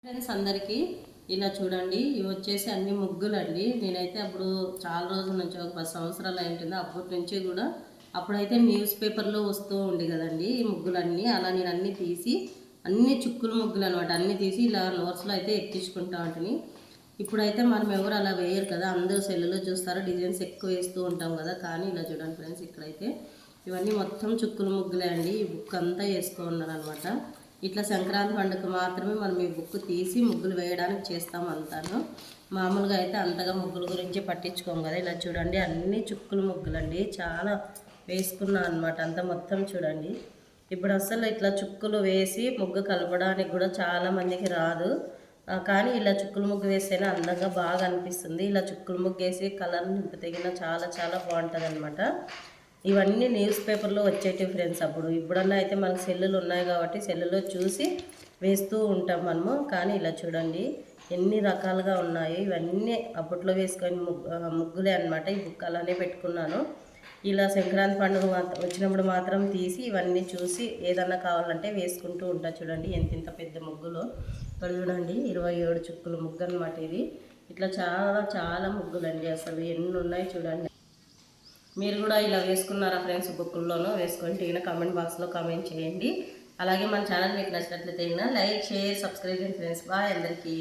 Friends అందరికీ ఇలా చూడండి, ఇవి వచ్చేసి అన్ని ముగ్గులండి. నేనైతే అప్పుడు చాలా రోజుల నుంచి ఒక 10 సంవత్సరాలు అయింటుంది. అప్పటి నుంచి కూడా అప్పుడైతే న్యూస్ పేపర్లో వస్తూ ఉండి కదండి ఈ ముగ్గులన్నీ. అలా నేను అన్నీ తీసి అన్ని చుక్కులు ముగ్గులు అనమాట అన్నీ తీసి ఇలా నోట్స్లో అయితే ఎక్కించుకుంటా ఉంటుంది. ఇప్పుడైతే మనం ఎవరు అలా వేయరు కదా, అందరూ సెల్లులో చూస్తారు, డిజైన్స్ ఎక్కువ వేస్తూ ఉంటాం కదా. కానీ ఇలా చూడండి ఫ్రెండ్స్, ఇక్కడైతే ఇవన్నీ మొత్తం చుక్కులు ముగ్గులే అండి. ఈ బుక్ అంతా వేసుకో ఉన్నాను అనమాట. ఇట్లా సంక్రాంతి పండుగ మాత్రమే మనం ఈ బుక్ తీసి ముగ్గులు వేయడానికి చేస్తాం అంతాను. మామూలుగా అయితే అంతగా ముగ్గుల గురించి పట్టించుకోం కదా. ఇలా చూడండి అన్ని చుక్కులు ముగ్గులండి, చాలా వేసుకున్నాను అనమాట. అంతా మొత్తం చూడండి. ఇప్పుడు అసలు ఇట్లా చుక్కులు వేసి ముగ్గు కలపడానికి కూడా చాలామందికి రాదు. కానీ ఇలా చుక్కులు ముగ్గు వేస్తేనే అందంగా బాగా అనిపిస్తుంది. ఇలా చుక్కులు ముగ్గు వేసి కలర్ నింపితేగిన చాలా చాలా బాగుంటుంది అనమాట. ఇవన్నీ న్యూస్ పేపర్లో వచ్చేటివి ఫ్రెండ్స్. ఇప్పుడన్నా అయితే మనకు సెల్లులు ఉన్నాయి కాబట్టి సెల్లులో చూసి వేస్తూ ఉంటాం మనము. కానీ ఇలా చూడండి ఎన్ని రకాలుగా ఉన్నాయి. ఇవన్నీ అప్పట్లో వేసుకొని ముగ్గులే అనమాట. ఈ బుక్ అలానే పెట్టుకున్నాను. ఇలా సంక్రాంతి పండుగ వచ్చినప్పుడు మాత్రం తీసి ఇవన్నీ చూసి ఏదన్నా కావాలంటే వేసుకుంటూ ఉంటా. చూడండి ఎంత పెద్ద ముగ్గులో. ఇక్కడ చూడండి 27 చుక్కుల ముగ్గు అనమాట ఇది. ఇట్లా చాలా చాలా ముగ్గులండి, అసలు ఎన్ని ఉన్నాయి చూడండి. మీరు కూడా ఇలా వేసుకున్నారా ఫ్రెండ్స్? బుక్కుల్లోనూ వేసుకుంటే కామెంట్ బాక్స్లో కామెంట్ చేయండి. అలాగే మన ఛానల్ మీకు నచ్చినట్లయితే లైక్, షేర్, సబ్స్క్రైబ్ చేయండి ఫ్రెండ్స్. బాయ్ అందరికీ.